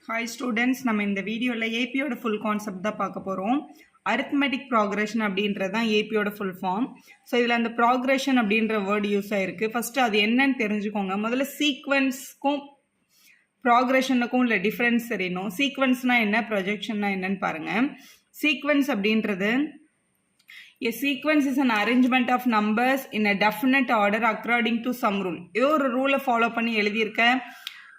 Hi students, நம்ம இந்த வீடியோவில் ஏபியோட ஃபுல் கான்செப்ட் தான் பார்க்க போகிறோம். அரித்மெட்டிக் ப்ராக்ரெஷன் அப்படின்றது தான் ஏபியோட ஃபுல் ஃபார்ம். ஸோ இதில் அந்த ப்ராக்ரெஷன் அப்படின்ற வேர்டு யூஸ் ஆகிருக்கு. ஃபஸ்ட்டு அது என்னன்னு தெரிஞ்சுக்கோங்க. முதல்ல சீக்வன்ஸ்க்கும் ப்ராக்ரெஷனுக்கும் உள்ள டிஃப்ரென்ஸ் தெரியணும். சீக்வன்ஸ்னால் என்ன, ப்ரொஜெக்ஷன்னா என்னன்னு பாருங்கள். சீக்வன்ஸ் அப்படின்றது A sequence is an arrangement of numbers in a definite order according to some rule. ஏதோ ஒரு ரூலை ஃபாலோ பண்ணி எழுதியிருக்கேன்.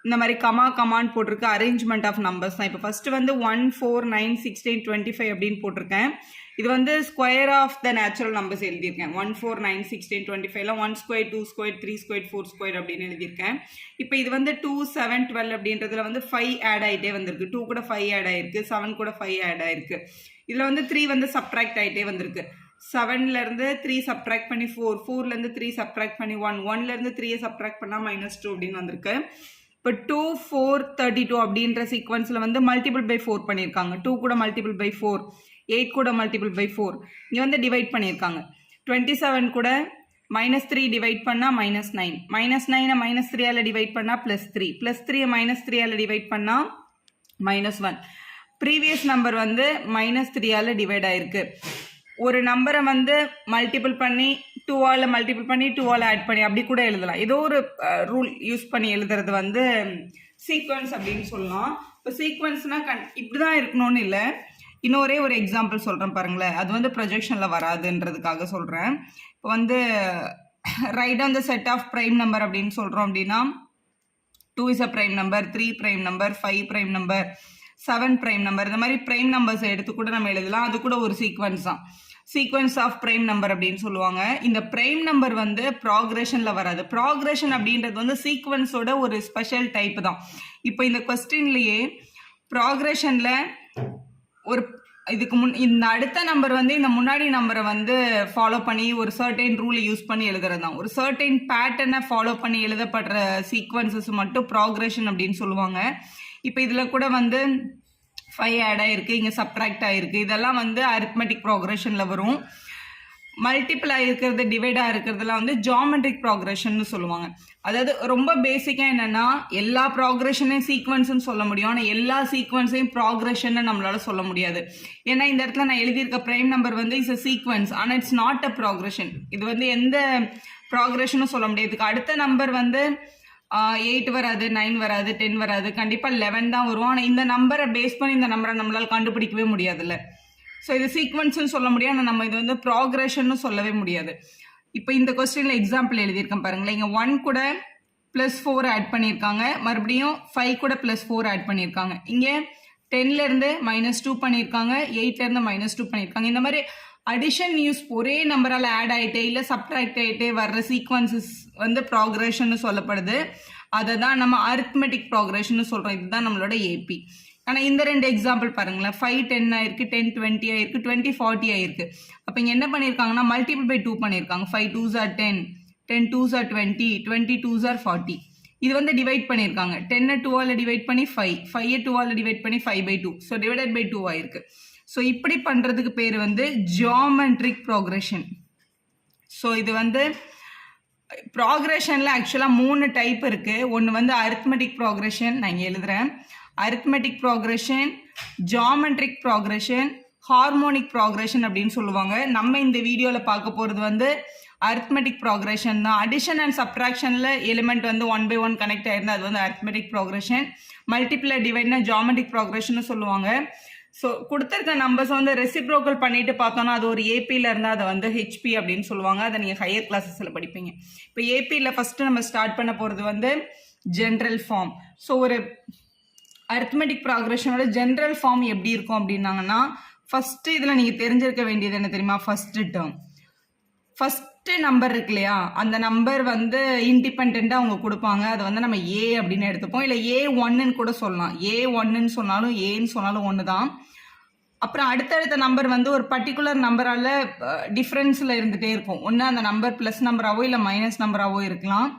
இந்த மாதிரி கமான்னு போட்டிருக்க அரேஞ்ச்மெண்ட் ஆஃப் நம்பர்ஸ் தான். இப்போ ஃபர்ஸ்ட் வந்து 1, 4, 9, 16, 25 அப்படின்னு போட்டிருக்கேன். இது வந்து square of the natural numbers எழுதியிருக்கேன். 1, 4, 9, 16, 25 1 ஸ்கொயர், 2 ஸ்கொயர், 3 ஸ்கொயர், 4 ஸ்கொயர் அப்படின்னு எழுதியிருக்கேன். இப்போ இது வந்து 2, 7, 12 அப்படின்றதுல வந்து 5 ஆட் ஆகிட்டே வந்திருக்கு. 2 கூட 5 ஆட் ஆயிருக்கு, 7 கூட 5 ஆட் ஆயிருக்கு. இதில் வந்து 3 வந்து சப்ட்ராக்ட் ஆகிட்டே வந்திருக்கு. 7லேருந்து 3 சப்ட்ராக்ட் பண்ணி 4, 4லேருந்து 3 சப்ட்ராக்ட் பண்ணி 1, 1லேருந்து 3 சப்ட்ராக்ட் பண்ணால் -2 அப்படின்னு வந்திருக்கு. இப்போ 2, 4, 32 அப்படின்ற சீக்வன்ஸில் வந்து மல்டிபிள் பை 4 பண்ணியிருக்காங்க. 2 கூட மல்டிபிள் பை 4, 8 கூட மல்டிபிள் பை 4 இங்கே வந்து டிவைட் பண்ணியிருக்காங்க. 27 கூட -3 டிவைட் பண்ணால் -9, -9 -3ஆல் டிவைட் பண்ணால் +3, +3 -3ஆல் டிவைட் பண்ணால் -1. ப்ரீவியஸ் நம்பர் வந்து -3ஆல் டிவைட் ஆயிருக்கு. ஒரு நம்பரை வந்து மல்டிபிள் பண்ணி 2ஆல் மல்டிபிள் பண்ணி 2ஆல் ஆட் பண்ணி அப்படி கூட எழுதலாம். ஏதோ ஒரு ரூல் யூஸ் பண்ணி எழுதுறது வந்து சீக்வன்ஸ் அப்படின்னு சொல்லலாம். இப்போ சீக்வன்ஸ்னால் இப்படி தான் இருக்கணும்னு இல்லை. இன்னொரே ஒரு எக்ஸாம்பிள் சொல்கிறேன் பாருங்களேன். அது வந்து ப்ரொஜெக்ஷனில் வராதுன்றதுக்காக சொல்கிறேன். இப்போ வந்து write on the set of prime number அப்படின்னு சொல்கிறோம் அப்படின்னா 2 is a prime number, 3 prime number, 5 prime number, 7 prime number. இந்த மாதிரி ப்ரைம் நம்பர்ஸை எடுத்து கூட நம்ம எழுதலாம். அது கூட ஒரு சீக்வன்ஸ் தான். சீக்வன்ஸ் ஆஃப் ப்ரைம் நம்பர் அப்படின்னு சொல்லுவாங்க. இந்த ப்ரைம் நம்பர் வந்து ப்ராக்ரெஷனில் வராது. ப்ராக்ரெஷன் அப்படின்றது வந்து சீக்வன்ஸோட ஒரு ஸ்பெஷல் டைப் தான். இப்போ இந்த கொஸ்டின்லேயே ப்ராக்ரெஷனில் ஒரு இதுக்கு இந்த அடுத்த நம்பர் வந்து இந்த முன்னாடி நம்பரை வந்து ஃபாலோ பண்ணி ஒரு சர்டைன் ரூலை யூஸ் பண்ணி எழுதுறது தான். ஒரு சர்டைன் பேட்டர்னை ஃபாலோ பண்ணி எழுதப்படுற சீக்வன்சஸ் மட்டும் ப்ராக்ரெஷன் அப்படின்னு சொல்லுவாங்க. இப்போ இதில் கூட வந்து 5 ஆட் ஆகிருக்கு, இங்கே சப்ட்ராக்ட் ஆகிருக்கு. இதெல்லாம் வந்து அரித்மெட்டிக் ப்ராக்ரெஷனில் வரும். மல்டிபிள் ஆகிருக்கிறது, டிவைடாக இருக்கிறதுலாம் வந்து ஜியாமெட்ரிக் ப்ராக்ரெஷன் சொல்லுவாங்க. அதாவது ரொம்ப பேசிக்காக என்னென்னா எல்லா ப்ராக்ரெஷனையும் சீக்வன்ஸ்ன்னு சொல்ல முடியும். ஆனால் எல்லா சீக்வன்ஸையும் ப்ராக்ரெஷன்னு நம்மளால சொல்ல முடியாது. ஏன்னா இந்த இடத்துல நான் எழுதியிருக்க ப்ரைம் நம்பர் வந்து இஸ் அ சீக்வன்ஸ், ஆனால் இட்ஸ் நாட் அ ப்ராக்ரெஷன். இது வந்து எந்த ப்ராக்ரெஷனும் சொல்ல முடியாது. இதுக்கு அடுத்த நம்பர் வந்து 8 வராது, 9 வராது, 10 வராது, கண்டிப்பாக 11 தான் வரும். ஆனால் இந்த நம்பரை பேஸ் பண்ணி இந்த நம்பரை நம்மளால் கண்டுபிடிக்கவே முடியாதுல்ல. ஸோ இது சீக்வன்ஸ்னு சொல்ல முடியும். ஆனால் நம்ம இது வந்து ப்ராக்ரெஷன்னு சொல்லவே முடியாது. இப்போ இந்த கொஸ்டினில் எக்ஸாம்பிள் எழுதியிருக்கேன் பாருங்களேன். இங்கே 1 கூட +4 ஆட் பண்ணியிருக்காங்க, மறுபடியும் 5 கூட +4 ஆட் பண்ணியிருக்காங்க. இங்கே 10லேருந்து -2 பண்ணியிருக்காங்க, 8லேருந்து -2 பண்ணியிருக்காங்க. இந்த மாதிரி அடிஷன் யூஸ் ஒரே நம்பரால் ஆட் ஆகிட்டே இல்லை சப்ட்ராக்ட் ஆகிட்டே வர்ற சீக்வன்சஸ் வந்து ப்ராக்ரெஷன்னு சொல்லப்படுது. அதை தான் நம்ம அரித்மெட்டிக் ப்ராக்ரெஷன்னு சொல்கிறோம். இதுதான் நம்மளோட ஏபி. ஆனால் இந்த 2 எக்ஸாம்பிள் பாருங்களேன். 5 10 ஆயிருக்கு, 10 20 ஆயிருக்கு, 20 40 ஆயிருக்கு. அப்போ இங்கே என்ன பண்ணியிருக்காங்கன்னா மல்டிபிள் பை 2 பண்ணியிருக்காங்க. 5 2s are 10, 10 2s are 20, 20 2s are 40. இது வந்து டிவைட் பண்ணியிருக்காங்க. 10 2ஆல் டிவைட் பண்ணி 5, 5 2ஆல் டிவைட் பண்ணி 5/2. ஸோ டிவைடட் பை 2 ஆயிருக்கு. ஸோ இப்படி பண்ணுறதுக்கு பேர் வந்து ஜியாமெட்ரிக் ப்ராக்ரெஷன். ஸோ இது வந்து ப்ராக்ரெஷனில் ஆக்சுவலாக 3 டைப் இருக்குது. ஒன்று வந்து அரித்மெட்டிக் ப்ராக்ரெஷன், நான் இங்கே எழுதுகிறேன். Arithmetic progression, geometric progression, harmonic progression அப்படின்னு சொல்லுவாங்க. நம்ம இந்த வீடியோவில் பார்க்க போகிறது வந்து அரித்மெட்டிக் ப்ராக்ரெஷன் தான். அடிஷன் அண்ட் சப்ட்ராக்ஷனில் எலிமெண்ட் வந்து 1 by 1 கனெக்ட் ஆயிருந்தா அது வந்து அரித்மெட்டிக் ப்ராக்ரெஷன். மல்டிப்ளை டிவைட்னா ஜியாமெட்ரிக் ப்ராக்ரெஷன் சொல்லுவாங்க. ஸோ கொடுத்துருக்க நம்பர்ஸ் வந்து ரெசிப்ரோக்கல் பண்ணிட்டு பார்த்தோன்னா அது ஒரு ஏபியில் இருந்தால் அதை வந்து ஹெச்பி அப்படின்னு சொல்லுவாங்க. அதை நீங்கள் ஹையர் கிளாஸஸில் படிப்பீங்க. இப்போ ஏபியில் ஃபஸ்ட்டு நம்ம ஸ்டார்ட் பண்ண போகிறது வந்து ஜென்ரல் ஃபார்ம். ஸோ ஒரு அரித்மெட்டிக் ப்ராக்ரெஷனோட ஜென்ரல் ஃபார்ம் எப்படி இருக்கும் அப்படின்னாங்கன்னா, ஃபஸ்ட்டு இதில் நீங்கள் தெரிஞ்சிருக்க வேண்டியது என்ன தெரியுமா? ஃபஸ்ட்டு டேர்ம், ஃபஸ்ட்டு நம்பர் இருக்கு இல்லையா, அந்த நம்பர் வந்து இண்டிபெண்ட்டாக அவங்க கொடுப்பாங்க. அதை வந்து நம்ம ஏ அப்படின்னு எடுத்துப்போம். இல்லை A1ன்னு கூட சொல்லலாம். A1ன்னு சொன்னாலும் ஏன்னு சொன்னாலும் ஒன்று தான். அப்புறம் அடுத்தடுத்த நம்பர் வந்து ஒரு பர்டிகுலர் நம்பரால் டிஃப்ரென்ஸில் இருந்துகிட்டே இருக்கும். ஒன்று அந்த நம்பர் ப்ளஸ் நம்பராகவோ இல்லை மைனஸ் நம்பராகவோ இருக்கலாம்.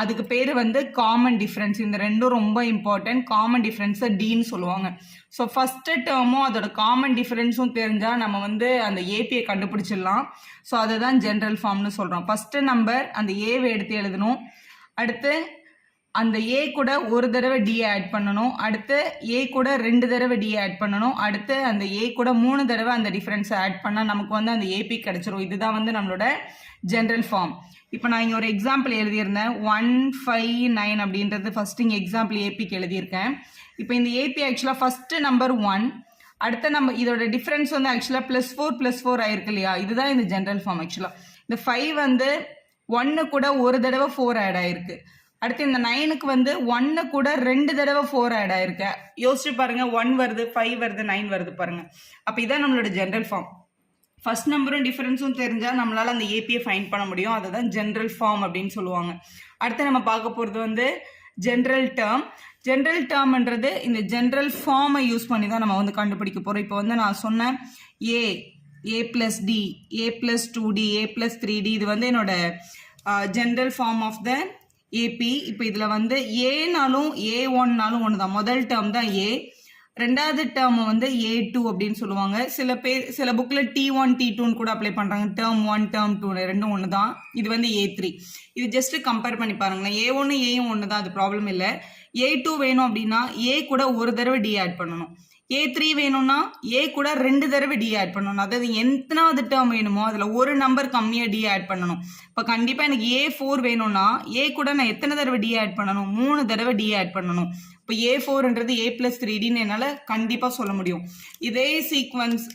அதுக்கு பேர் வந்து காமன் டிஃப்ரென்ஸ். இந்த ரெண்டும் ரொம்ப இம்பார்ட்டன்ட். காமன் டிஃப்ரென்ஸை டீன்னு சொல்லுவாங்க. ஸோ ஃபஸ்ட்டு டேர்மும் அதோட காமன் டிஃப்ரென்ஸும் தெரிஞ்சால் நம்ம வந்து அந்த ஏபியை கண்டுபிடிச்சிடலாம். ஸோ அதை தான் ஜென்ரல் ஃபார்ம்னு சொல்கிறோம். ஃபஸ்ட்டு நம்பர் அந்த ஏவை எடுத்து எழுதணும். அடுத்து அந்த ஏ கூட ஒரு தடவை டி ஆட் பண்ணணும், அடுத்து ஏ கூட 2 தடவை டி ஆட் பண்ணணும், அடுத்து அந்த ஏ கூட 3 தடவை அந்த டிஃபரன்ஸை ஆட் பண்ணால் நமக்கு வந்து அந்த ஏபி கிடைச்சிரும். இதுதான் வந்து நம்மளோட ஜென்ரல் ஃபார்ம். இப்போ நான் இங்கே ஒரு எக்ஸாம்பிள் எழுதியிருந்தேன் 159 அப்படின்றது ஃபர்ஸ்ட் இங்கே எக்ஸாம்பிள் ஏபிக்கு எழுதியிருக்கேன். இப்போ இந்த ஏபி ஆக்சுவலாக ஃபர்ஸ்ட் நம்பர் 1, அடுத்த நம்ம இதோட டிஃபரன்ஸ் வந்து ஆக்சுவலாக +4 ஆயிருக்கு இல்லையா, இதுதான் இந்த ஜென்ரல் ஃபார்ம். ஆக்சுவலாக இந்த 5 வந்து 1 கூட ஒரு தடவை 4 ஆட் ஆயிருக்கு, அடுத்து இந்த 9க்கு வந்து 1 கூட 2 தடவை 4 ஆட் ஆயிருக்கு. யோசிச்சு பாருங்க, 1 வருது, 5 வருது, 9 வருது பாருங்க. அப்போ இதான் நம்மளோட ஜென்ரல் ஃபார்ம். ஃபர்ஸ்ட் நம்பரும் டிஃபரன்ஸும் தெரிஞ்சால் நம்மளால அந்த ஏபியை ஃபைண்ட் பண்ண முடியும். அதை தான் ஜென்ரல் ஃபார்ம் அப்படின்னு சொல்லுவாங்க. அடுத்து நம்ம பார்க்க போகிறது வந்து ஜென்ரல் டேர்ம். ஜென்ரல் டேர்ம்ன்றது இந்த ஜென்ரல் ஃபார்மை யூஸ் பண்ணி தான் நம்ம வந்து கண்டுபிடிக்க போகிறோம். இப்போ வந்து நான் சொன்னேன் a plus d, a plus 2d, a plus 3d, இது வந்து என்னோட general form of the AP. இப்போ இதில் வந்து ஏனாலும் A1நாலும் ஒன்று தான். முதல் டேர்ம் தான் ஏ, ரெண்டாவது டேர்ம் வந்து A2 அப்படின்னு சொல்லுவாங்க. சில புக்கில் T1 T2ன்னு கூட அப்ளை பண்ணுறாங்க. டேர்ம் 1 டேர்ம் 2 ரெண்டும் ஒன்று தான். இது வந்து A3. இது ஜஸ்ட் கம்பேர் பண்ணி பாருங்களேன். A1 ஏயும் ஒன்று தான், அது ப்ராப்ளம் இல்லை. A2 வேணும் அப்படின்னா ஏ கூட ஒரு தடவை டி ஆட் பண்ணணும். A3 வேணும்னா ஏ கூட 2 தடவை டி ஆட் பண்ணணும். அதாவது எத்தனாவது டேர்ம் வேணுமோ அதில் ஒரு நம்பர் கம்மியாக டி ஆட் பண்ணணும். இப்போ கண்டிப்பாக எனக்கு A4 வேணும்னா ஏ கூட நான் எத்தனை தடவை டி ஆட் பண்ணணும்? 3 தடவை டி ஆட் பண்ணணும். இப்போ A4ன்றது A plus 3Dன்னு என்னால் கண்டிப்பாக சொல்ல முடியும். இதே சீக்வன்ஸ்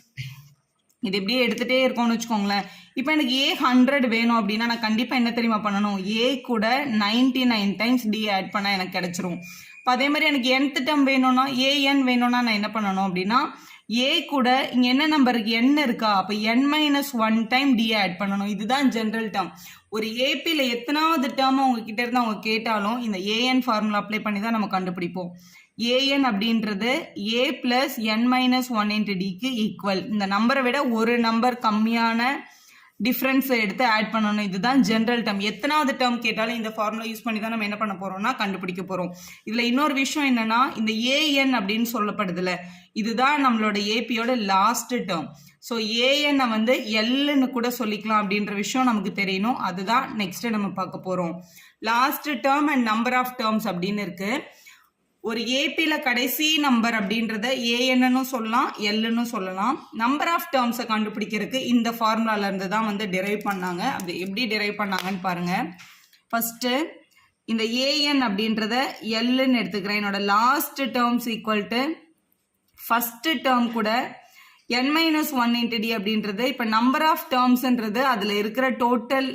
இது இப்படியே எடுத்துகிட்டே இருக்கோம்னு வச்சுக்கோங்களேன். இப்போ எனக்கு A100 வேணும் அப்படின்னா நான் கண்டிப்பாக என்ன தெரியுமா பண்ணணும்? ஏ கூட 99 டைம்ஸ் டி ஆட் பண்ணால் எனக்கு கிடைச்சிரும். இப்போ அதே மாதிரி எனக்கு nth டேர்ம் வேணும்னா ஏஎன் வேணும்னா நான் என்ன பண்ணணும் அப்படின்னா ஏ கூட இங்கே என்ன நம்பருக்கு n இருக்கா, அப்போ n-1 டைம் டி ஆட் பண்ணணும். இதுதான் ஜென்ரல் டேர்ம். ஒரு ஏபியில் எத்தனாவது டேர்ம் உங்ககிட்ட இருந்து அவங்க கேட்டாலும் இந்த ஏஎன் ஃபார்முலா அப்ளை பண்ணி தான் நம்ம கண்டுபிடிப்போம். ஏஎன் அப்படின்றது a plus n-1 into dக்கு ஈக்குவல். இந்த நம்பரை விட ஒரு நம்பர் கம்மியான டிஃப்ரென்ஸை எடுத்து ஆட் பண்ணணும். இதுதான் ஜென்ரல் டேர்ம். எத்தனாவது டேர்ம் கேட்டாலும் இந்த ஃபார்முலா யூஸ் பண்ணி தான் நம்ம என்ன பண்ண போறோம்னா கண்டுபிடிக்க போறோம். இதுல இன்னொரு விஷயம் என்னன்னா, இந்த ஏஎன் அப்படின்னு சொல்லப்படுதுல, இதுதான் நம்மளோட ஏபியோட லாஸ்ட் டேர்ம். ஸோ ஏஎன்னை வந்து எல்லுன்னு கூட சொல்லிக்கலாம் அப்படின்ற விஷயம் நமக்கு தெரியணும். அதுதான் நெக்ஸ்ட் நம்ம பார்க்க போறோம். Last term and number of terms அப்படின்னு இருக்கு. ஒரு ஏபியில கடைசி நம்பர் அப்படின்றத ஏஎன்னு சொல்லலாம், எல்லுன்னு சொல்லலாம். நம்பர் ஆஃப் டேர்ம்ஸை கண்டுபிடிக்கிறதுக்கு இந்த ஃபார்முலால இருந்து தான் வந்து டிரைவ் பண்ணாங்க. அது எப்படி டிரைவ் பண்ணாங்கன்னு பாருங்க. ஃபர்ஸ்ட் இந்த ஏஎன் அப்படின்றத எல்லுன்னு எடுத்துக்கிறேன். என்னோட last terms equal to first term கூட n-1 into d அப்படின்றது. இப்போ நம்பர் ஆஃப் டேர்ம்ஸ்ன்றது அதில் இருக்கிற டோட்டல்,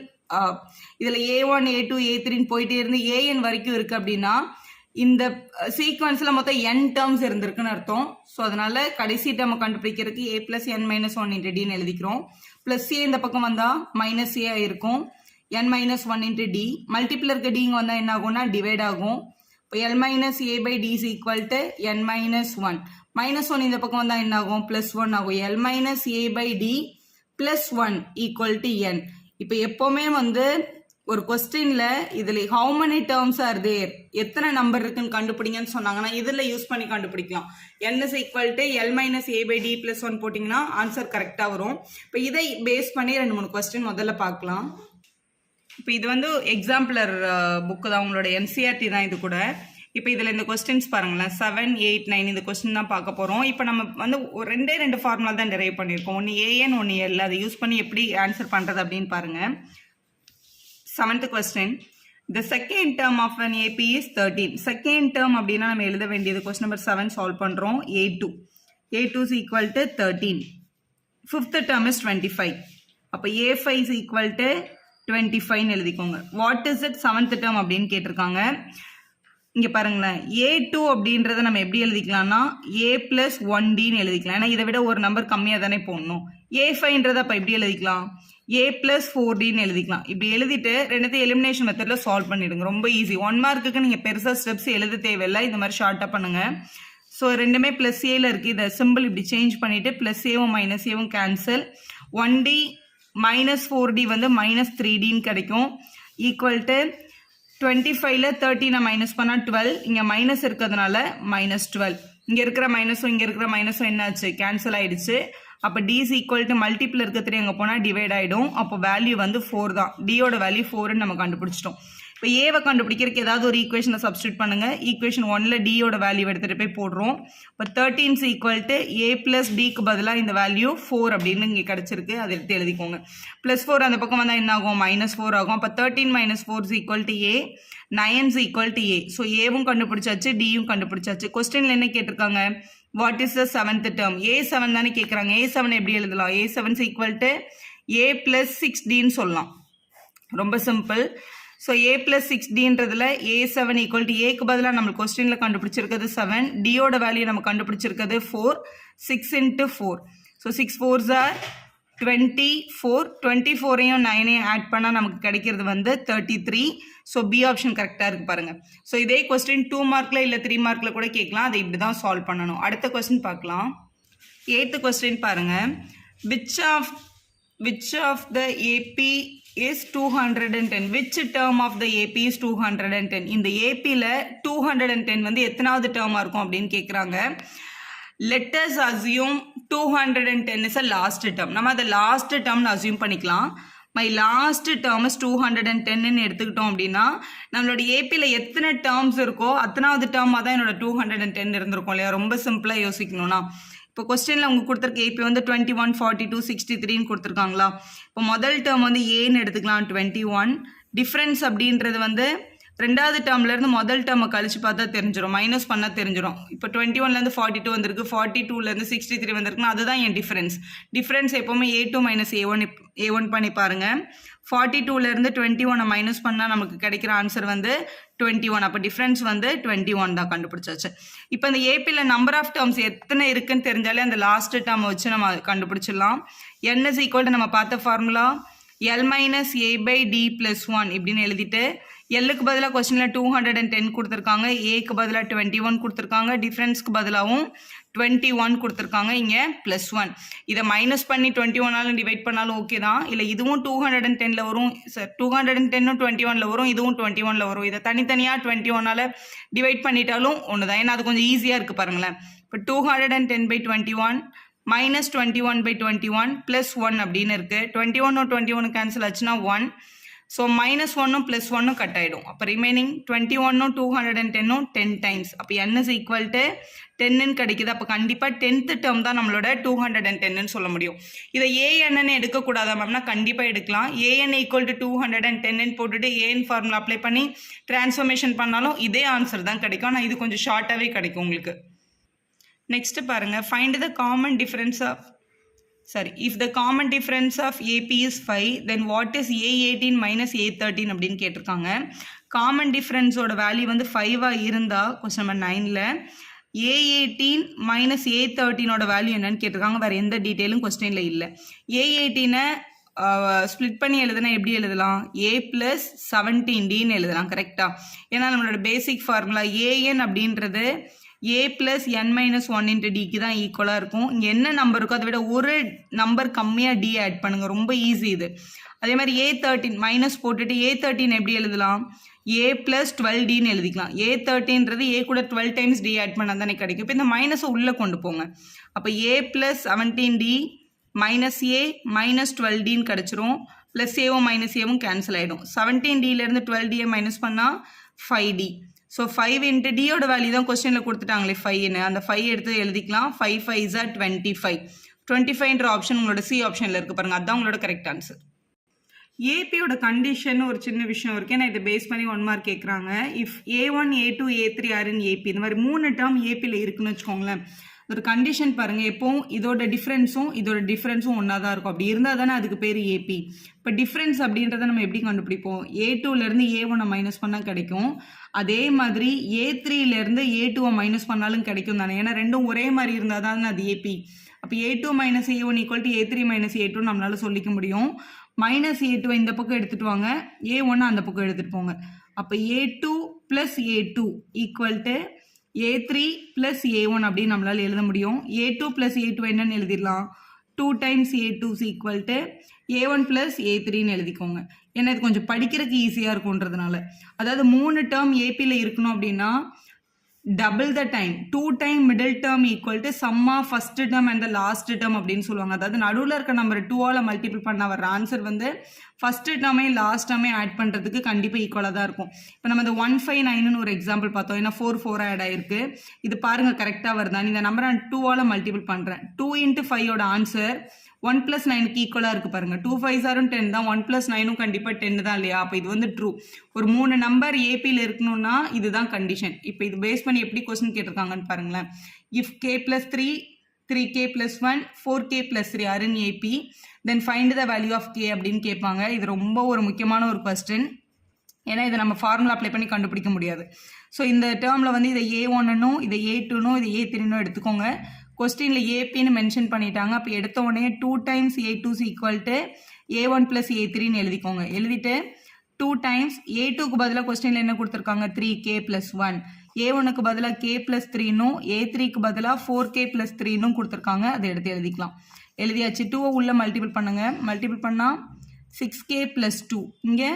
இதில் A1 A2 A3ன்னு போயிட்டே இருந்து ஏஎன் வரைக்கும் இருக்கு அப்படின்னா இந்த சீக்வன்ஸ்ல மொத்தம் n டேர்ம்ஸ் இருந்திருக்குன்னு அர்த்தம். ஸோ அதனால கடைசி டேர்மை கண்டுபிடிக்கிறதுக்கு a plus n-1 into d எழுதிக்கிறோம். பிளஸ் a இந்த பக்கம் வந்தா மைனஸ் a இருக்கும். n-1 into d மல்டிபிள் இருக்க d இங்க வந்தா என்ன ஆகும்னா டிவைட் ஆகும். இப்போ l minus a by d is equal to n-1. -1 இந்த பக்கம் வந்தா என்ன ஆகும்? +1 ஆகும். l minus a by d +1 equal to n. இப்போ எப்பவுமே வந்து ஒரு கொஸ்டின்ல இதுல how many terms are there, எத்தனை நம்பர் இருக்குன்னு கண்டுபிடிங்கன்னு சொன்னாங்கன்னா இதுல யூஸ் பண்ணி கண்டுபிடிக்கலாம். n is equal to l minus a by d plus 1 போட்டிங்கன்னா ஆன்சர் கரெக்டா வரும். இப்போ இதை பேஸ் பண்ணி 2-3 கொஸ்டின் முதல்ல பார்க்கலாம். இப்போ இது வந்து எக்ஸாம்பிளர் புக்கு தான், உங்களோட என்சிஆர்டி தான் இது கூட. இப்போ இதில் இந்த கொஸ்டின்ஸ் பாருங்களேன், 7, 8, 9 இந்த கொஸ்டின் தான் பார்க்க போகிறோம். இப்போ நம்ம வந்து ஒரு 2 ஃபார்முலா தான் டெரைவ் பண்ணியிருக்கோம். ஒன்று ஏஎன், ஒன்று எல். அதை யூஸ் பண்ணி எப்படி ஆன்சர் பண்ணுறது அப்படின்னு பாருங்கள். 7th question. The second term of an AP is 13. Second term அப்படின்னா நம்ம எழுத வேண்டியது question number 7 சால்வ் பண்ணுறோம். A2. A2 is equal to 13. 5th term is 25. அப்போ A5 is equal to 25 எழுதிக்கோங்க. What is it 7th term அப்படின்னு கேட்டிருக்காங்க. இங்கே பாருங்களேன், A2 அப்படின்றத நம்ம எப்படி எழுதிக்கலாம்னா A plus 1Dன்னு எழுதிக்கலாம். ஏன்னா இதை விட ஒரு நம்பர் கம்மியாக தானே போடணும். A5ன்றதை அப்போ எப்படி எழுதிக்கலாம்? A plus 4Dன்னு எழுதிக்கலாம். இப்படி எழுதிட்டு ரெண்டுத்தையும் எலிமினேஷன் மெத்தடில் சால்வ் பண்ணிடுங்க. ரொம்ப ஈஸி. 1 மார்க்குக்கு நீங்கள் பெருசாக ஸ்டெப்ஸ் எழுத தேவையில்லை. இந்த மாதிரி ஷார்ட்டாக பண்ணுங்க. ஸோ ரெண்டுமே ப்ளஸ் ஏல இருக்குது. இதை சிம்பிள் இப்படி சேஞ்ச் பண்ணிவிட்டு ப்ளஸ் ஏவும் மைனஸ் ஏவும் கேன்சல். 1D மைனஸ் 4D வந்து மைனஸ் 3Dன்னு கிடைக்கும். ஈக்குவல் டு 25ல் 13 மைனஸ் பண்ணால் 12. இங்கே மைனஸ் இருக்கிறதுனால மைனஸ் 12. இங்கே இருக்கிற மைனஸும் இங்கே இருக்கிற மைனஸும் என்னாச்சு? கேன்சல் ஆயிடுச்சு. அப்போ D is equal to multiple இருக்கிற 3 அங்கே போனால் டிவைட் ஆகிடும். அப்போ வேல்யூ வந்து 4 தான். டியோட வேல்யூ 4ன்னு நம்ம கண்டுபிடிச்சிட்டோம். இப்போ ஏவை கண்டுபிடிக்கிறதுக்கு ஏதாவது ஒரு ஈக்குவேஷனை சப்ஸ்டியூட் பண்ணுங்கள். ஈக்குவேஷன் 1ல் டியோட வேல்யூ எடுத்துகிட்டு போய் போடுறோம். இப்போ 13 = a + டிக்கு பதிலாக இந்த வேல்யூ 4 அப்படின்னு இங்கே கிடச்சிருக்கு. அதை எடுத்து எழுதிக்கோங்க. +4 அந்த பக்கம் வந்தால் என்ன ஆகும்? -4 ஆகும். அப்போ 13 - 4 = a, 9 = a. ஸோ ஏவும் கண்டுபிடிச்சாச்சு, டியும் கண்டுபிடிச்சாச்சு. கொஸ்டினில் என்ன கேட்டிருக்காங்க? What is the 7th term? a7 தானே கேட்குறாங்க. a7 எப்படி எழுதலாம்? a7 = a + 6dன்னு சொல்லலாம். ரொம்ப சிம்பிள். ஸோ a + 6dன்றதுல a7 = aக்கு பதிலாக நம்ம கொஸ்டினில் கண்டுபிடிச்சிருக்கிறது 7, டியோட வேல்யூ நம்ம கண்டுபிடிச்சிருக்கிறது 4, 6 × 4. ஸோ 6 4s are 24, 24ஐயும் 9ஐயும் ஆட் பண்ணால் நமக்கு கிடைக்கிறது வந்து 33. ஸோ பி ஆப்ஷன் கரெக்டாக இருக்குது பாருங்கள். ஸோ இதே கொஸ்டின் 2 மார்க்கில் இல்லை 3 மார்க்கில் கூட கேட்கலாம். அதை இப்படி தான் சால்வ் பண்ணணும். அடுத்த கொஸ்டின் பார்க்கலாம். 8th கொஸ்டின் பாருங்கள். which of the AP is 210? which term of the AP is 210? இந்த APல 210 வந்து எத்தனாவது டேர்மாக இருக்கும் அப்படின்னு கேட்குறாங்க. let us assume 210 is a last term. நம்ம அதை லாஸ்ட் டேர்ம்னு அசியூம் பண்ணிக்கலாம். மை லாஸ்ட் டேர்ம் இஸ் 210ன்னு எடுத்துக்கிட்டோம் அப்படின்னா நம்மளோட ஏபியில் எத்தனை டேர்ம்ஸ் இருக்கோ அத்தனாவது டேர்மாக தான் என்னோட 210 இருந்திருக்கும் இல்லையா? ரொம்ப சிம்பிளாக யோசிக்கணும்னா இப்போ கொஸ்டினில் உங்களுக்கு கொடுத்துருக்க ஏபி வந்து 21, 42, 63ன்னு கொடுத்துருக்காங்களா? இப்போ முதல் டேர்ம் வந்து ஏன்னு எடுத்துக்கலாம் 21. டிஃப்ரென்ஸ் அப்படின்றது வந்து ரெண்டாவது டேர்ம்லேருந்து முதல் டேர்மை கழிச்சு பார்த்தா தெரிஞ்சிடும், மைனஸ் பண்ணால் தெரிஞ்சிடும். இப்போ 21லேருந்து 42 வந்திருக்கு, 42லேருந்து 63 வந்திருக்குன்னா அதுதான் என் டிஃப்ரென்ஸ். டிஃப்ரென்ஸ் எப்போவுமே A2 - A1 பண்ணி பாருங்கள். 42லேருந்து 21 மைனஸ் பண்ணால் நமக்கு கிடைக்கிற ஆன்சர் வந்து 21. அப்போ டிஃப்ரென்ஸ் வந்து 21 தான் கண்டுபிடிச்சாச்சு. இப்போ இந்த ஏபியில் நம்பர் ஆஃப் டேர்ம்ஸ் எத்தனை இருக்குன்னு தெரிஞ்சாலே அந்த லாஸ்ட் டேர்மை வச்சு நம்ம கண்டுபிடிச்சிடலாம். n = நம்ம பார்த்த ஃபார்முலா L - a/d + 1 இப்படின்னு எழுதிட்டு எல்லுக்கு பதிலாக கொஸ்டினில் 210 கொடுத்துருக்காங்க, ஏக்கு பதிலாக 21 கொடுத்துருக்காங்க, டிஃப்ரென்ஸ்க்கு பதிலாகவும் 21 கொடுத்துருக்காங்க, இங்கே +1. இதை மைனஸ் பண்ணி 21ஆலும் டிவைட் பண்ணாலும் ஓகே தான். இல்லை இதுவும் 210ல் வரும், 210ம் 21ல் வரும், இதுவும் 21ல் வரும். இதை தனித்தனியாக 21ஆல் டிவைட் பண்ணிட்டாலும் ஒன்று தான். ஏன்னா அது கொஞ்சம் ஈஸியாக இருக்குது பாருங்களேன். இப்போ 210/21 - 21/21 +1 அப்படின்னு இருக்குது. 21 21 கேன்சல் ஆச்சுன்னா 1. ஸோ -1ம் +1ம் கட் ஆகிடும். அப்போ ரிமைனிங் 21ம் 210ம் 10 டைம்ஸ். அப்போ n = 10ன்னு கிடைக்குது. அப்போ கண்டிப்பாக 10th டேர்ம் தான் நம்மளோட 210ன்னு சொல்ல முடியும். இதை ஏஎன்னு எடுக்கக்கூடாதா மேம்னா கண்டிப்பாக எடுக்கலாம். an = 210ன்னு போட்டுட்டு ஏன் ஃபார்முலா அப்ளை பண்ணி டிரான்ஸ்ஃபர்மேஷன் பண்ணாலும் இதே ஆன்சர் தான் கிடைக்கும். ஆனால் இது கொஞ்சம் ஷார்ட்டாகவே கிடைக்கும் உங்களுக்கு. நெக்ஸ்ட் பாருங்கள். Find the common difference of if the common difference of AP is 5, then what is A18 - A13 அப்படின்னு கேட்டிருக்காங்க. காமன் டிஃப்ரென்ஸோட வேல்யூ வந்து 5ஆக இருந்தால் கொஸ்டின் நம்பர் 9ல் A18 - A13ஓட வேல்யூ என்னன்னு கேட்டிருக்காங்க. வேறு எந்த டீட்டெயிலும் கொஸ்டினில் இல்லை. A18-ஐ ஸ்ப்ளிட் பண்ணி எழுதுனா எப்படி எழுதலாம்? A + 17Dன்னு எழுதலாம் கரெக்டாக. ஏன்னா நம்மளோட பேசிக் ஃபார்முலா AN அப்படின்றது A + n - 1 × Dக்கு தான் ஈக்குவலாக இருக்கும். இங்கே என்ன நம்பர் இருக்கோ அதை விட ஒரு நம்பர் கம்மியாக D ஆட் பண்ணுங்கள், ரொம்ப ஈஸி இது. அதே மாதிரி A13 மைனஸ் போட்டுட்டு A13 எப்படி எழுதலாம்? A + 12Dன்னு எழுதிக்கலாம். A13ன்றது A கூட 12 டைம்ஸ் D ஆட் பண்ணால் தானே கிடைக்கும். இப்போ இந்த மைனஸை உள்ளே கொண்டு போங்க. அப்போ A + 17D - A - 12Dன்னு கிடச்சிரும். ப்ளஸ் ஏவும் -Aவும் கேன்சல் ஆகிடும். 17Dலேருந்து 12Dயை மைனஸ் பண்ணால் 5D. ஸோ 5 × டியோட வேல்யூ தான் கொஸ்டினில் கொடுத்துட்டாங்களே 5ன்னு, அந்த 5 எடுத்து எழுதிக்கலாம். 5 5s are 25. 25ன்ற ஆப்ஷன் உங்களோட சி ஆப்ஷனில் இருக்குது பாருங்கள், அதுதான் உங்களோட கரெக்ட் ஆன்சர். ஏபியோட கண்டிஷன் ஒரு சின்ன விஷயம் இருக்குது. ஏன்னா இதை பேஸ் பண்ணி 1 மார்க் கேட்குறாங்க. If A1 A2 A3 are in AP, இந்த மாதிரி 3 டேர்ம் ஏபியில் இருக்குன்னு வச்சுக்கோங்களேன். ஒரு கண்டிஷன் பாருங்கள், எப்போவும் இதோட டிஃப்ரென்ஸும் ஒன்றா தான் இருக்கும். அப்படி இருந்தால் தானே அதுக்கு பேர் ஏபி. இப்போ டிஃப்ரென்ஸ் அப்படின்றத நம்ம எப்படி கண்டுபிடிப்போம்? A2லேருந்து A1 மைனஸ் பண்ணால் கிடைக்கும். அதே மாதிரி A3லேருந்து A2 மைனஸ் பண்ணாலும் கிடைக்கும் தானே. ஏன்னா ரெண்டும் ஒரே மாதிரி இருந்தால் தான் அது ஏபி. அப்போ A2 - A1 = A3 - A2 நம்மளால சொல்லிக்க முடியும். -A2 இந்த பக்கம் எடுத்துகிட்டு வாங்க, A1 அந்த பக்கம் எடுத்துகிட்டு போங்க. அப்போ A2 + A2 = A3 + A1 அப்படின்னு நம்மளால் எழுத முடியும். A2 + A2 என்னன்னு எழுதிடலாம்? 2 டைம்ஸ் A2 = A1 + A3ன்னு எழுதிக்கோங்க. ஏன்னா இது கொஞ்சம் படிக்கிறதுக்கு ஈஸியாக இருக்குன்றதுனால. அதாவது 3 டேர்ம் ஏபியில் இருக்கணும் அப்படின்னா double the time 2 time middle term equal to sum of first term and the last term அப்படின்னு சொல்லுவாங்க. அதாவது நடுவில் இருக்க நம்பர் 2ஆல் மல்டிபிள் பண்ண வர ஆன்சர் வந்து ஃபர்ஸ்ட் டேர்மே லாஸ்ட் டேர்மே ஆட் பண்ணுறதுக்கு கண்டிப்பாக ஈக்குவலாக தான் இருக்கும். இப்போ நம்ம இந்த 159ன்னு ஒரு எக்ஸாம்பிள் பார்த்தோம். ஏன்னா 4 ஆட் ஆயிருக்கு. இது பாருங்கள் கரெக்டாக வருதான். இந்த நம்பரை நான் 2ஆல் மல்டிபிள் பண்ணுறேன். 2 × 5ஓட ஆன்சர் 1 + 9க்கு ஈக்குவலாக இருக்குது பாருங்கள். 2 5 10 தான். 1 + 9ம் கண்டிப்பாக 10 தான் இல்லையா? அப்போ இது வந்து ட்ரூ. ஒரு 3 நம்பர் ஏபியில் இருக்கணும்னா இதுதான் கண்டிஷன். இப்போ இது பேஸ் பண்ணி எப்படி கொஸ்டின் கேட்டிருக்காங்கன்னு பாருங்களேன். If k + 3 3k + 1 4k + 3 are in AP then find the value of k அப்படின்னு கேட்பாங்க. இது ரொம்ப ஒரு முக்கியமான ஒரு கொஸ்டின். ஏன்னா இதை நம்ம ஃபார்முலா அப்ளை பண்ணி கண்டுபிடிக்க முடியாது. ஸோ இந்த டேர்மில் வந்து இதை A1னும் இதை A2னும் இதை A3னும் எடுத்துக்கோங்க. கொஸ்டினில் ஏபின்னு மென்ஷன் பண்ணிட்டாங்க. அப்போ எடுத்த உடனே 2 times A2 = A1 + A3ன்னு எழுதிக்கோங்க. எழுதிட்டு 2 times A2க்கு பதிலாக கொஸ்டினில் என்ன கொடுத்துருக்காங்க? 3k + 1. A1க்கு பதிலாக k + 3னும் A3க்கு பதிலாக 4k + 3னும் கொடுத்துருக்காங்க. அதை எடுத்து எழுதிக்கலாம். எழுதியாச்சு. 2வை உள்ள மல்டிபிள் பண்ணுங்க. மல்டிபிள் பண்ணால் 6k + 2. இங்கே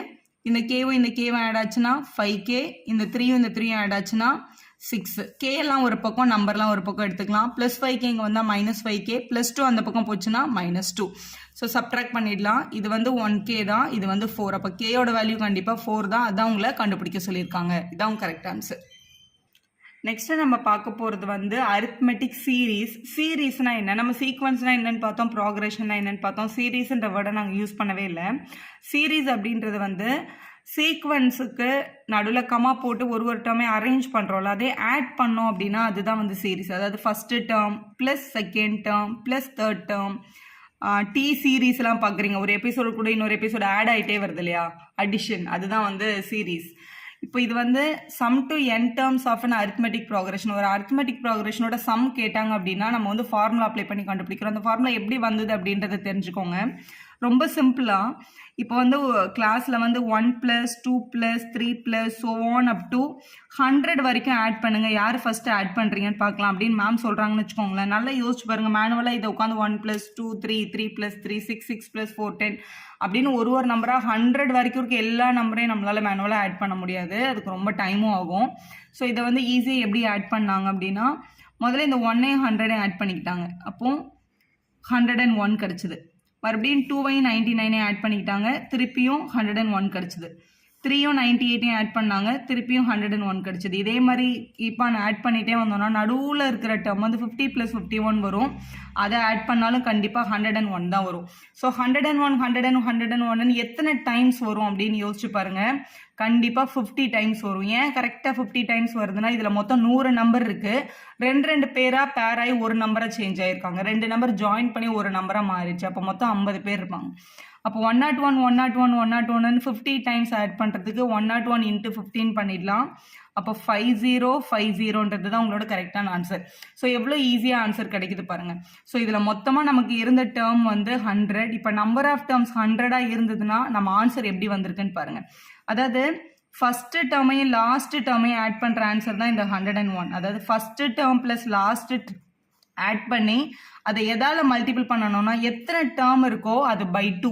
இந்த கேவும் இந்த கேவும் ஆட் ஆச்சுன்னா 5k, இந்த 3யும் இந்த 3யும் ஆட் ஆச்சுன்னா 6. k எல்லாம் ஒரு பக்கம், நம்பர்லாம் ஒரு பக்கம் எடுத்துக்கலாம். +5k இங்கே வந்தால் -5k, +2 அந்த பக்கம் போச்சுன்னா -2. ஸோ சப்ட்ராக்ட் பண்ணிடலாம். இது வந்து 1k தான், இது வந்து 4. அப்போ கேயோட வேல்யூ கண்டிப்பாக 4 தான். அதான் உங்களை கண்டுபிடிக்க சொல்லியிருக்காங்க. இதான் கரெக்ட் ஆன்சர். நெக்ஸ்ட் நம்ம பார்க்க போகிறது வந்து அரித்மெட்டிக் சீரீஸ். சீரீஸ்னா என்ன? நம்ம சீக்வன்ஸ்னா என்னன்னு பார்த்தோம், ப்ராக்ரெஷன்னா என்னன்னு பார்த்தோம். சீரீஸ்ன்ற வேர்டை நாங்கள் யூஸ் பண்ணவே இல்லை. சீரீஸ் அப்படின்றது வந்து சீக்வன்ஸுக்கு நடுவில் கமா போட்டு ஒரு டேர்மே அரேஞ்ச் பண்ணுறோம்ல, அதே ஆட் பண்ணோம் அப்படின்னா அதுதான் வந்து சீரீஸ். அதாவது first term plus second term plus third term. T சீரீஸ்லாம் பார்க்குறீங்க, ஒரு எபிசோடு கூட இன்னொரு எபிசோடு ஆட் ஆகிட்டே வருது இல்லையா, அடிஷன், அதுதான் வந்து சீரீஸ். இப்போ இது வந்து sum to n terms of an arithmetic progression. ஒரு அரித்மெட்டிக் ப்ராக்ரெஷனோட சம் கேட்டாங்க அப்படின்னா நம்ம வந்து ஃபார்முலா அப்ளை பண்ணி கண்டுபிடிக்கிறோம். அந்த ஃபார்முலா எப்படி வந்தது அப்படின்றத தெரிஞ்சுக்கோங்க. ரொம்ப சிம்பிளாக இப்போ வந்து கிளாஸில் வந்து 1 + 2 + 3 + so on up to 100 வரைக்கும் ஆட் பண்ணுங்கள். யார் ஃபஸ்ட்டு ஆட் பண்ணுறீங்கன்னு பார்க்கலாம் அப்படின்னு மேம் சொல்கிறாங்கன்னு வச்சுக்கோங்களேன். நல்லா யோசிச்சு பாருங்கள். மேனுவலாக இதை உட்காந்து 1 + 2 3 3 + 3 6 6 + 4 10 அப்படின்னு ஒரு நம்பராக 100 வரைக்கும் இருக்க எல்லா நம்பரையும் நம்மளால் மேனுவலாக ஆட் பண்ண முடியாது. அதுக்கு ரொம்ப டைமும் ஆகும். ஸோ இதை வந்து ஈஸியாக எப்படி ஆட் பண்ணாங்க அப்படின்னா முதல்ல இந்த 1ஐயும் 100ஐயும் ஆட் பண்ணிக்கிட்டாங்க. அப்போது 101 கிடச்சிது. மறுபடியும் 2ஐயும் 99ஐயும் ஆட் பண்ணிக்கிட்டாங்க. திருப்பியும் 101 கிடச்சிது. 3யும் 98ஐயும் ஆட் பண்ணாங்க. திருப்பியும் 101 கிடச்சிது. இதே மாதிரி இப்போ நான் ஆட் பண்ணிகிட்டே வந்தோம்னா நடுவில் இருக்கிற டேர்ம் வந்து 50 + 51 வரும். அதை ஆட் பண்ணாலும் கண்டிப்பாக 101 தான் வரும். ஸோ 101 101 101 எத்தனை டைம்ஸ் வரும் அப்படின்னு யோசிச்சு பாருங்கள். கண்டிப்பாக 50 டைம்ஸ் வரும். ஏன் கரெக்டாக 50 டைம்ஸ் வருதுன்னா இதில் மொத்தம் 100 நம்பர் இருக்குது. 2 பேராக பேர் ஆகி ஒரு நம்பராக சேஞ்ச் ஆகிருக்காங்க. 2 நம்பர் ஜாயின் பண்ணி ஒரு நம்பராக மாறிடுச்சு. அப்போ மொத்தம் 50 பேர் இருப்பாங்க. அப்போ 101 101 101 50 டைம்ஸ் ஆட் பண்ணுறதுக்கு 101 × 15 பண்ணிடலாம். அப்போ 5050ன்றது தான் உங்களோட கரெக்டான ஆன்சர். ஸோ எவ்வளோ ஈஸியாக ஆன்சர் கிடைக்குது பாருங்கள். ஸோ இதில் மொத்தமாக நமக்கு இருந்த டேர்ம் வந்து 100. இப்போ நம்பர் ஆஃப் டேர்ம்ஸ் 100ஆக இருந்ததுன்னா நம்ம ஆன்சர் எப்படி வந்திருக்குன்னு பாருங்கள். அதாவது ஃபஸ்ட்டு டேர்மையும் லாஸ்ட் டேர்மையும் ஆட் பண்ணுற ஆன்சர் தான் இந்த 101. அதாவது first term plus last add பண்ணி அதை எதால் மல்டிபிள் பண்ணணும்னா எத்தனை டேர்ம் இருக்கோ அது by 2.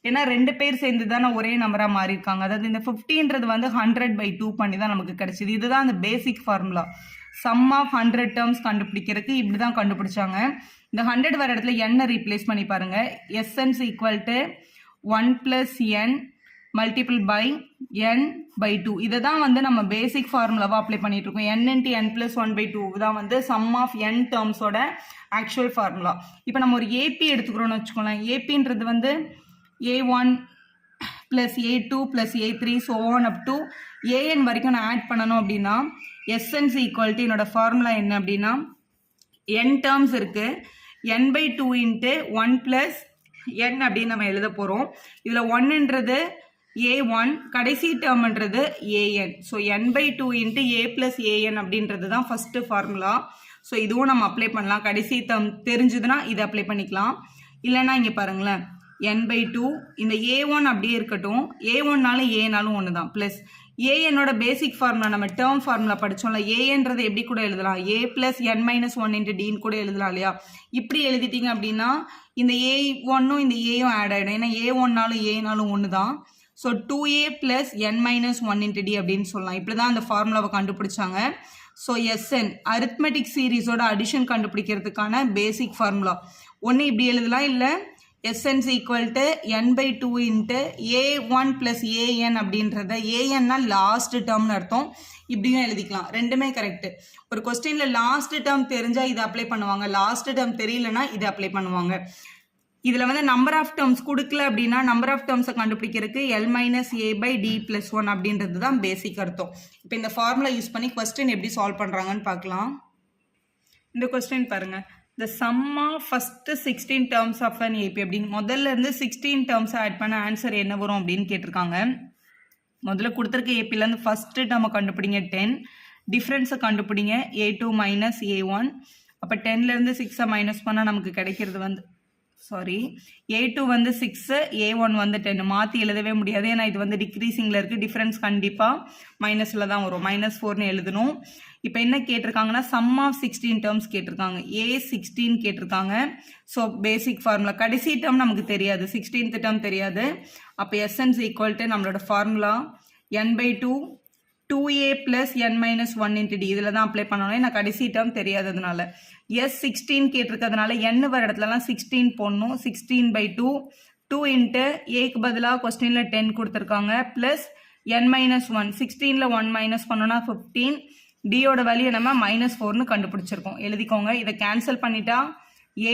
ஏன்னா 2 பேர் சேர்ந்து தானே ஒரே நம்பராக மாறியிருக்காங்க. அதாவது இந்த 50ன்றது வந்து 100/2 பண்ணி தான் நமக்கு கிடைச்சிது. இதுதான் அந்த basic formula. Sum of 100 terms கண்டுபிடிக்கிறதுக்கு இப்படி தான் கண்டுபிடிச்சாங்க. இந்த 100 வர இடத்துல n ரீப்ளேஸ் பண்ணி பாருங்கள். Sn = 1 + n multiple by n/2. இதை தான் வந்து நம்ம பேசிக் ஃபார்முலாவாக அப்ளை பண்ணிட்டு இருக்கோம். n × n + 1/2 தான் வந்து சம் ஆஃப் n டேர்ம்ஸோட ஆக்சுவல் ஃபார்முலா. இப்போ நம்ம ஒரு ஏபி எடுத்துக்கிறோன்னு வச்சுக்கோங்களேன். ஏபின்றது வந்து A1 + A2 + A3 so on up to an வரைக்கும் நான் ஆட் பண்ணணும் அப்படின்னா Sn = என்னோட ஃபார்முலா என்ன அப்படின்னா n டேர்ம்ஸ் இருக்குது. n/2 × 1 + n அப்படின்னு நம்ம எழுத போகிறோம். இதில் 1ன்றது A1, கடைசி டேர்ம்ன்றது an. So n/2 × a + an அப்படின்றது தான் ஃபஸ்ட்டு ஃபார்முலா. ஸோ இதுவும் நம்ம அப்ளை பண்ணலாம். கடைசி டேர்ம் தெரிஞ்சுதுன்னா இதை அப்ளை பண்ணிக்கலாம். இல்லைன்னா இங்கே பாருங்களேன், n/2 இந்த A1 அப்படியே இருக்கட்டும். A1னாலும் ஏனாலும் ஒன்று தான். ப்ளஸ் ஏஎன்னோட பேசிக் ஃபார்முலா நம்ம டேர்ம் ஃபார்முலா படித்தோம்ல. ஏன்றதை எப்படி கூட எழுதலாம்? a + n - 1 × d கூட எழுதலாம் இல்லையா? இப்படி எழுதிட்டீங்க அப்படின்னா இந்த A1ம் இந்த ஏயும் ஆட் ஆகிடும். ஏன்னா A1னாலும் ஏனாலும் ஒன்று தான். ஸோ 2a + n - 1 × d அப்படின்னு சொல்லலாம். இப்படி தான் அந்த ஃபார்முலாவை கண்டுபிடிச்சாங்க. ஸோ எஸ்என் அரித்மெட்டிக் சீரீஸோட அடிஷன் கண்டுபிடிக்கிறதுக்கான பேசிக் ஃபார்முலா ஒன்று இப்படி எழுதலாம், இல்லை SN is equal to n/2 into A1 plus AN அப்படின்றத ANனா லாஸ்ட் டேர்ம்னு அர்த்தம், இப்படியும் எழுதிக்கலாம், ரெண்டுமே கரெக்ட். ஒரு கொஸ்டின்ல லாஸ்ட் டேர்ம் தெரிஞ்சா இதை அப்ளை பண்ணுவாங்க, லாஸ்ட் டேர்ம் தெரியலனா இதை அப்ளை பண்ணுவாங்க. இதில் வந்து நம்பர் ஆஃப் டேர்ம்ஸ் கொடுக்கல அப்படின்னா நம்பர் ஆஃப் டேர்ம்ஸை கண்டுபிடிக்கிறதுக்கு L-A/D+1 அப்படின்றது தான் பேசிக் அர்த்தம். இப்போ இந்த ஃபார்முலா யூஸ் பண்ணி கொஸ்டின் எப்படி சால்வ் பண்ணுறாங்கன்னு பார்க்கலாம். இந்த கொஸ்டின் பாருங்க, the sum of first 16 terms of an AP அப்படின்னு முதல்ல இருந்து 16 terms ஆட் பண்ண ஆன்சர் என்ன வரும் அப்படின்னு கேட்டிருக்காங்க. முதல்ல கொடுத்துருக்க ஏபிலேருந்து ஃபர்ஸ்ட் டேர்மை கண்டுபிடிங்க 10, டிஃப்ரென்ஸை கண்டுபிடிங்க A2 மைனஸ் A1. அப்போ 10லேருந்து 6 மைனஸ் பண்ணால் நமக்கு கிடைக்கிறது வந்து A2 வந்து 6, A1 வந்து 10. மாற்றி எழுதவே முடியாது, ஏன்னா இது வந்து டிக்ரீசிங்கில் இருக்குது, டிஃப்ரென்ஸ் கண்டிப்பாக மைனஸில் தான் வரும், -4ன்னு எழுதணும். இப்போ என்ன கேட்டிருக்காங்கன்னா சம் ஆஃப் 16 டேர்ம்ஸ் கேட்டிருக்காங்க, A16 கேட்டிருக்காங்க. ஸோ பேசிக் ஃபார்முலா கடைசி டேர்ம் நமக்கு தெரியாது, 16th டேர்ம் தெரியாது. அப்போ SN is equal to நம்மளோட formula n/2 2a plus n-1 into d இதில் தான் அப்ளை பண்ணணும், நான் கடைசி டேர்ம் தெரியாததுனால. S16 கேட்டிருக்கிறதுனால n வர இடத்துலலாம் 16 போடணும், 16/2 2 into ஏக்கு பதிலாக கொஸ்டினில் 10 கொடுத்துருக்காங்க ப்ளஸ் n-1 16ல் 1 மைனஸ் பண்ணோன்னா 15, டியோட வேல்யூ நம்ம -4ன்னு கண்டுபிடிச்சிருக்கோம், எழுதிக்கோங்க. இதை கேன்சல் பண்ணிட்டா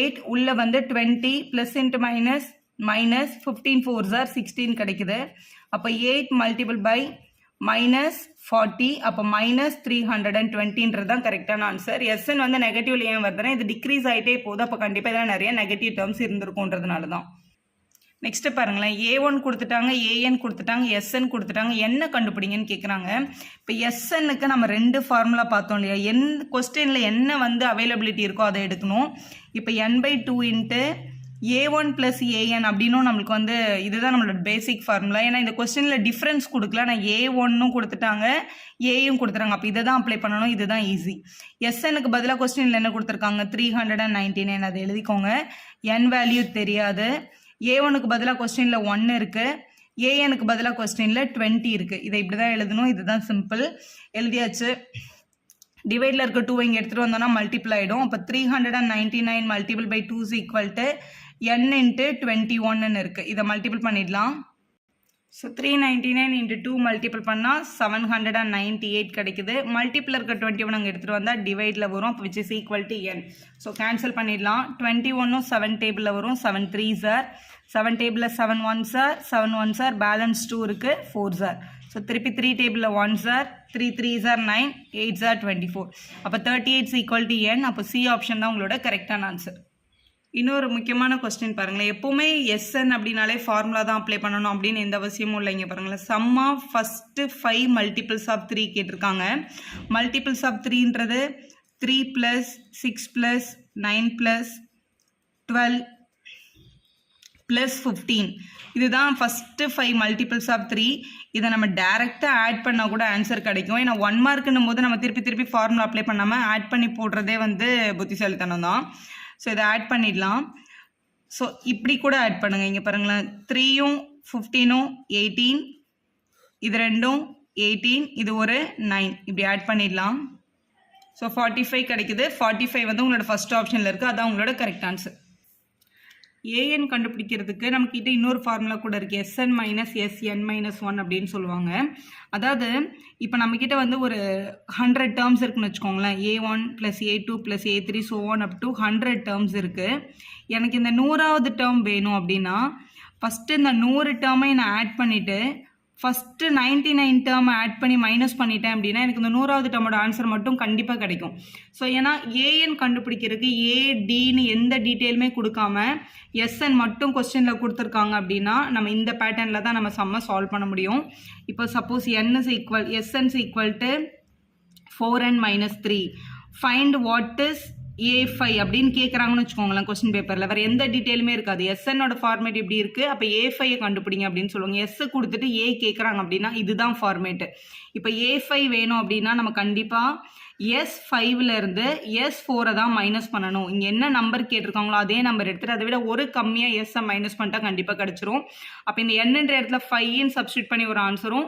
8 உள்ள வந்து 20 plus into minus 15 4s are 16 கிடைக்குது. அப்போ 8 மல்டிபிள் பை -40, அப்போ -320ன்றது தான் கரெக்டான ஆன்சர். எஸ்என் வந்து நெகட்டிவ்ல ஏன் வருதுன்னா இது டிக்ரீஸ் ஆகிட்டே போகுது, அப்போ கண்டிப்பாக இதெல்லாம் நிறைய நெகட்டிவ் டேர்ம்ஸ் இருந்திருக்கும்ன்றதுனால தான். நெக்ஸ்ட் பாருங்களேன், A1 கொடுத்துட்டாங்க, AN கொடுத்துட்டாங்க, SN கொடுத்துட்டாங்க, என்ன கண்டுபிடிங்கன்னு கேட்குறாங்க. இப்போ SNக்கு நம்ம 2 ஃபார்முலா பார்த்தோம் இல்லையா, கொஸ்டினில் என்ன வந்து அவைலபிலிட்டி இருக்கோ அதை எடுக்கணும். இப்போ n/2 into A1 plus AN அப்படின்னும் நம்மளுக்கு வந்து இதுதான் நம்மளோட பேசிக் ஃபார்முலா. ஏன்னா இந்த கொஸ்டினில் டிஃப்ரென்ஸ் கொடுக்கல, நான் A1னும் கொடுத்துட்டாங்க ஏயும் கொடுத்துட்டாங்க, அப்போ இதை தான் அப்ளை பண்ணணும், இதுதான் ஈஸி. SNக்கு பதிலாக கொஸ்டினில் என்ன கொடுத்துருக்காங்க 399, அதை எழுதிக்கோங்க. n வேல்யூ தெரியாது. A1க்கு பதிலாக கொஸ்டினில் 1 இருக்குது, ANக்கு பதிலாக கொஸ்டினில் 20 இருக்குது. இதை இப்படி தான் எழுதணும், இதுதான் சிம்பிள், எழுதியாச்சு. டிவைடில் இருக்க 2 இங்கே எடுத்துகிட்டு வந்தோம்னா மல்டிபிள் ஆகிடும். அப்போ 399 multiple by 2 is equal to n into 21ன்னு இருக்குது, இதை மல்டிபிள் பண்ணிடலாம். ஸோ 399 into 2 மல்டிபிள் பண்ணால் 798 கிடைக்குது. மல்டிபிள் இருக்க 21 அங்கே எடுத்துகிட்டு வந்தால் டிவைடில் வரும், அப்போ which is equal to n. So cancel பண்ணிடலாம். 21ம் 7 டேபிளில் வரும், 7 3s are 7 டேபிளில் 7 1s are 7 1s are balance 2 இருக்குது 4s are. ஸோ திருப்பி 3 டேபிளில் 1s are 3 3s are 9 8s are 24. அப்போ 38 is equal to n. அப்போ சி ஆப்ஷன் தான் உங்களோட கரெக்டான ஆன்சர். இன்னொரு முக்கியமான கொஸ்டின் பாருங்களேன், எப்போவுமே SN அப்படின்னாலே ஃபார்முலா தான் அப்ளை பண்ணணும் அப்படின்னு எந்த அவசியமும் இல்லைங்க. பாருங்களேன், sum of first 5 multiples of 3 கேட்டிருக்காங்க. மல்டிபிள்ஸ் ஆஃப் 3ன்றது 3 + 6 + 9 + 12 + 15, இதுதான் ஃபஸ்ட்டு 5 மல்டிபிள்ஸ் ஆஃப் 3. இதை நம்ம டேரெக்டாக ஆட் பண்ணால் கூட ஆன்சர் கிடைக்கும். ஏன்னா 1 மார்க்குன்னும் போது நம்ம திருப்பி ஃபார்முலா அப்ளை பண்ணாமல் ஆட் பண்ணி போடுறதே வந்து புத்திசாலித்தனம் தான். ஸோ இதை ஆட் பண்ணிடலாம். ஸோ இப்படி கூட ஆட் பண்ணுங்கள். இங்கே பாருங்களேன், 3யும் 15ம் 18, இது 2ம் 18, இது ஒரு 9, இப்படி ஆட் பண்ணிடலாம். ஸோ 45 கிடைக்குது. 45 வந்து உங்களோட ஃபர்ஸ்ட் ஆப்ஷனில் இருக்குது, அதான் உங்களோட கரெக்ட் ஆன்சர். ஏஎன் கண்டுபிடிக்கிறதுக்கு நம்மக்கிட்ட இன்னொரு ஃபார்முலா கூட இருக்குது, SN மைனஸ் SN-1 அப்படின்னு சொல்லுவாங்க. அதாவது இப்போ நம்மக்கிட்ட வந்து ஒரு 100 டேர்ம்ஸ் இருக்குன்னு வச்சுக்கோங்களேன், A1 + A2 + A3 so on up to 100 terms இருக்குது. எனக்கு இந்த 100வது டேர்ம் வேணும் அப்படின்னா ஃபஸ்ட்டு இந்த 100 டேர்மை நான் ஆட் பண்ணிவிட்டு ஃபஸ்ட்டு 99 டேர்மை ஆட் பண்ணி மைனஸ் பண்ணிட்டேன் அப்படின்னா எனக்கு இந்த 100வது டேர்மோட ஆன்சர் மட்டும் கண்டிப்பாக கிடைக்கும். ஸோ ஏன்னா ஏஎன் கண்டுபிடிக்கிறதுக்கு ஏடின்னு எந்த டீட்டெயிலுமே கொடுக்காம SN மட்டும் கொஸ்டினில் கொடுத்துருக்காங்க அப்படின்னா நம்ம இந்த பேட்டர்னில் தான் நம்ம சம்மை சால்வ் பண்ண முடியும். இப்போ suppose SN is equal to 4n - 3. Find what is A5 அப்படின்னு கேட்குறாங்கன்னு வச்சுக்கோங்களேன் கொஸ்டின் பேப்பரில். வேறு எந்த டீட்டெயிலுமே இருக்காது. SNோட ஃபார்மேட் இப்படி இருக்குது, அப்போ A5 கண்டுபிடிங்க அப்படின்னு சொல்லுவாங்க. S கொடுத்துட்டு A கேட்குறாங்க அப்படின்னா இதுதான் ஃபார்மேட்டு. இப்போ A5 வேணும் அப்படின்னா நம்ம கண்டிப்பாக S5லேருந்து S4 தான் மைனஸ் பண்ணணும். இங்கே என்ன நம்பர் கேட்டிருக்காங்களோ அதே நம்பர் எடுத்துகிட்டு அதை விட ஒரு கம்மியாக Sஐ மைனஸ் பண்ணிட்டா கண்டிப்பாக கிடச்சிரும். அப்போ இந்த Nன்ற இடத்துல 5ன்னு சப்ஸ்டியூட் பண்ணி ஒரு ஆன்சரும்,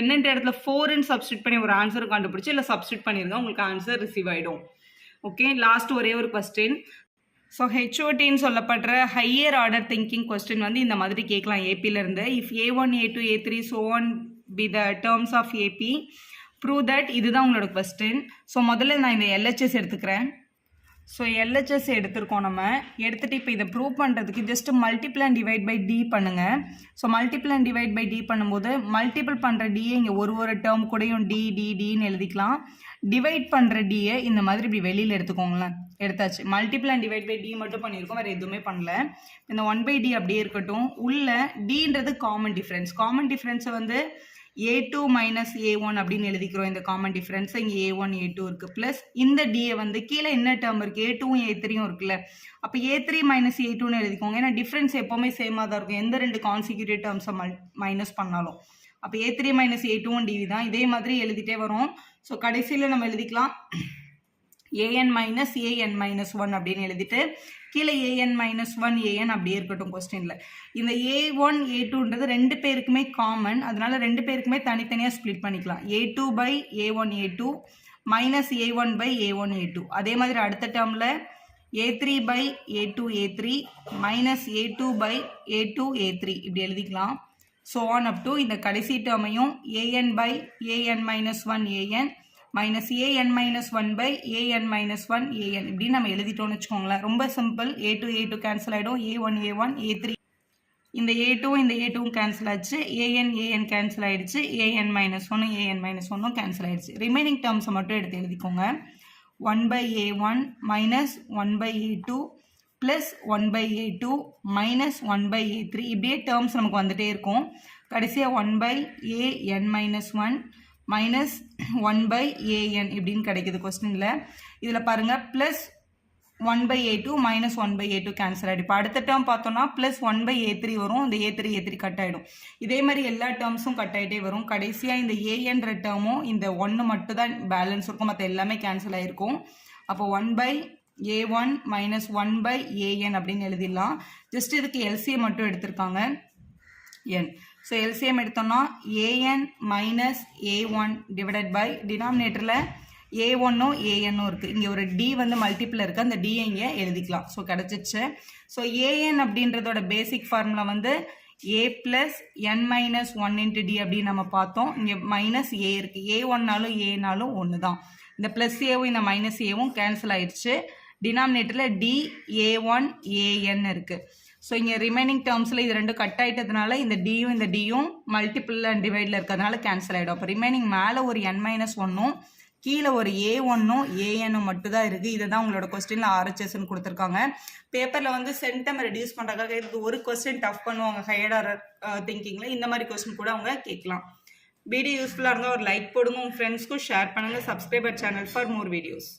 Nன்ற இடத்துல 4ன்னு சப்ஸ்டியூட் பண்ணி ஒரு ஆன்சரும் கண்டுபிடிச்சி இல்லை சப்ஸ்டியூட் பண்ணிடுங்க, உங்களுக்கு ஆன்சர் ரிசீவ் ஆகிடும். ஓகே, லாஸ்ட் ஒரே ஒரு கொஸ்டின். ஸோ ஹெச்ஓடின்னு சொல்லப்படுற ஹையர் ஆர்டர் திங்கிங் கொஸ்டின் வந்து இந்த மாதிரி கேட்கலாம் ஏபியிலேருந்து. If A1 A2 A3 so on be the terms of AP, prove that. இதுதான் உங்களோட கொஸ்டின். ஸோ முதல்ல நான் இந்த LHS எடுத்துக்கிறேன். ஸோ LHS எடுத்துருக்கோம். நம்ம எடுத்துகிட்டு இப்போ இதை ப்ரூவ் பண்ணுறதுக்கு just multiple and divide by D பண்ணுங்கள். So multiple and divide by D பண்ணும்போது மல்டிபிள் பண்ணுற டியை இங்கே ஒரு டேர்ம் கூடயும் டின்னு எழுதிக்கலாம். டிவைட் பண்ணுற டியை இந்த மாதிரி இப்படி வெளியில் எடுத்துக்கோங்களேன். எடுத்தாச்சு. Multiple and divide by D மட்டும் பண்ணியிருக்கோம், வேறு எதுவுமே பண்ணல. இந்த 1/d அப்படியே இருக்கட்டும். உள்ள டின்றது காமன் டிஃப்ரென்ஸ். காமன் டிஃப்ரென்ஸை வந்து A2 மைனஸ் A1 அப்படின்னு எழுதிக்கிறோம். இந்த காமன் டிஃப்ரென்ஸ் இங்கே A1 A2 இருக்குது. ப்ளஸ் இந்த டியை வந்து கீழே என்ன டேர்ம் இருக்குது, A2ம் A3யும் இருக்குல்ல, அப்போ A3 மைனஸ் A2ன்னு எழுதிக்கோங்க. ஏன்னா டிஃப்ரென்ஸ் எப்போவுமே சேமாக தான் இருக்கும் எந்த ரெண்டு கான்சிக்யூட்டிவ் டேர்ம்ஸை மைனஸ் பண்ணாலும். அப்போ A3 மைனஸ் A2ம் டிவி தான். இதே மாதிரி எழுதிட்டே வரும். ஸோ கடைசியில் நம்ம எழுதிக்கலாம் AN மைனஸ் AN மைனஸ் 1 அப்படின்னு எழுதிட்டு கீழே AN மைனஸ் 1 AN அப்படியே இருக்கட்டும் கொஸ்டினில். இந்த A1 A2ன்றது ரெண்டு பேருக்குமே காமன், அதனால ரெண்டு பேருக்குமே தனித்தனியாக ஸ்ப்ளிட் பண்ணிக்கலாம். A2 by A1 A2 minus A1 by A1 A2. அதே மாதிரி அடுத்த டேர்மில் A3 by A2 A3 minus A2 by A2 A3 இப்படி எழுதிக்கலாம். ஸோ ஆன் அப் டு இந்த கடைசி டேர்மையும் AN by AN minus 1 AN minus AN minus 1 by AN minus 1 AN இப்படின்னு நம்ம எழுதிட்டோம்னு வச்சுக்கோங்களேன். ரொம்ப சிம்பிள். A2 A2 கேன்சல் ஆகிடும். A1 A1 A3 இந்த A2 இந்த A2வும் கேன்சல் ஆச்சு. AN கேன்சல் ஆகிடுச்சு. AN மைனஸ் 1 AN மைனஸ் 1ம் கேன்சல் ஆகிடுச்சு. ரிமைனிங் டேர்ம்ஸை மட்டும் எடுத்து எழுதிக்கோங்க. 1 by A1 minus 1 by A2 plus 1 by A2 minus 1 by A3 இப்படியே டேர்ம்ஸ் நமக்கு வந்துகிட்டே இருக்கும். கடைசியாக 1 by AN minus 1 minus 1 by AN இப்படின்னு கிடைக்குது கொஸ்டினில். இதில் பாருங்கள் plus 1 by A2 minus 1 by A2 cancel ஆகிடும். இப்போ அடுத்த டேர்ம் பார்த்தோன்னா ப்ளஸ் 1 பை A3 வரும். இந்த A3 கட் ஆகிடும். இதே மாதிரி எல்லா டேர்ம்ஸும் கட் ஆகிட்டே வரும். கடைசியாக இந்த ANன்ற டேர்மும் இந்த 1 மட்டும் தான் பேலன்ஸ் இருக்கும், மற்ற எல்லாமே கேன்சல் ஆகிருக்கும். அப்போ 1 by A1 minus 1 by AN அப்படின்னு எழுதிடலாம். ஜஸ்ட் இதுக்கு LCM மட்டும் எடுத்திருக்காங்க N. ஸோ LCM எடுத்தோம்னா AN மைனஸ் A1 டிவைடட் பை டினாமினேட்டரில் A1ம் ANம் இருக்குது. இங்கே ஒரு D வந்து மல்டிப்பிள் இருக்குது, அந்த D இங்கே எழுதிக்கலாம். ஸோ கிடச்சிச்சு. ஸோ AN அப்படின்றதோட பேசிக் ஃபார்முலா வந்து A plus N minus 1 into D அப்படின்னு நம்ம பார்த்தோம். இங்கே மைனஸ் A இருக்குது. A1னாலும் Aனாலும் ஒன்று தான். இந்த ப்ளஸ் ஏவும் இந்த மைனஸ் ஏவும் கேன்சல் ஆயிடுச்சு. டினாமினேட்டரில் DA1 AN இருக்குது. ஸோ இங்கே ரிமைனிங் டேர்ம்ஸில் இது ரெண்டும் கட் ஆகிட்டதுனால இந்த டியும் இந்த டியும் மல்டிபிள் அண்ட் டிவைடில் இருக்கிறதுனால கேன்சல் ஆகிடும். அப்போ ரிமைனிங் மேலே ஒரு N மைனஸ் 1ம் கீழே ஒரு A1ம் ANம் மட்டும் தான் இருக்குது. இதை தான் உங்களோட கொஸ்டினில் RHSன்னு கொடுத்துருக்காங்க. பேப்பரில் வந்து சென்டம் ரெடியூஸ் பண்ணுறதுக்காக இது ஒரு கொஸ்டின் டஃப் பண்ணுவாங்க ஹையர் ஆர்டர் திங்கிங்கில். இந்த மாதிரி கொஸ்டின் கூட அவங்க கேட்கலாம். வீடியோ யூஸ்ஃபுல்லாக இருந்தால் ஒரு லைக் போடுங்க, உங்கள் ஃப்ரெண்ட்ஸ்க்கும் ஷேர் பண்ணுங்கள். Subscriber channel for more videos.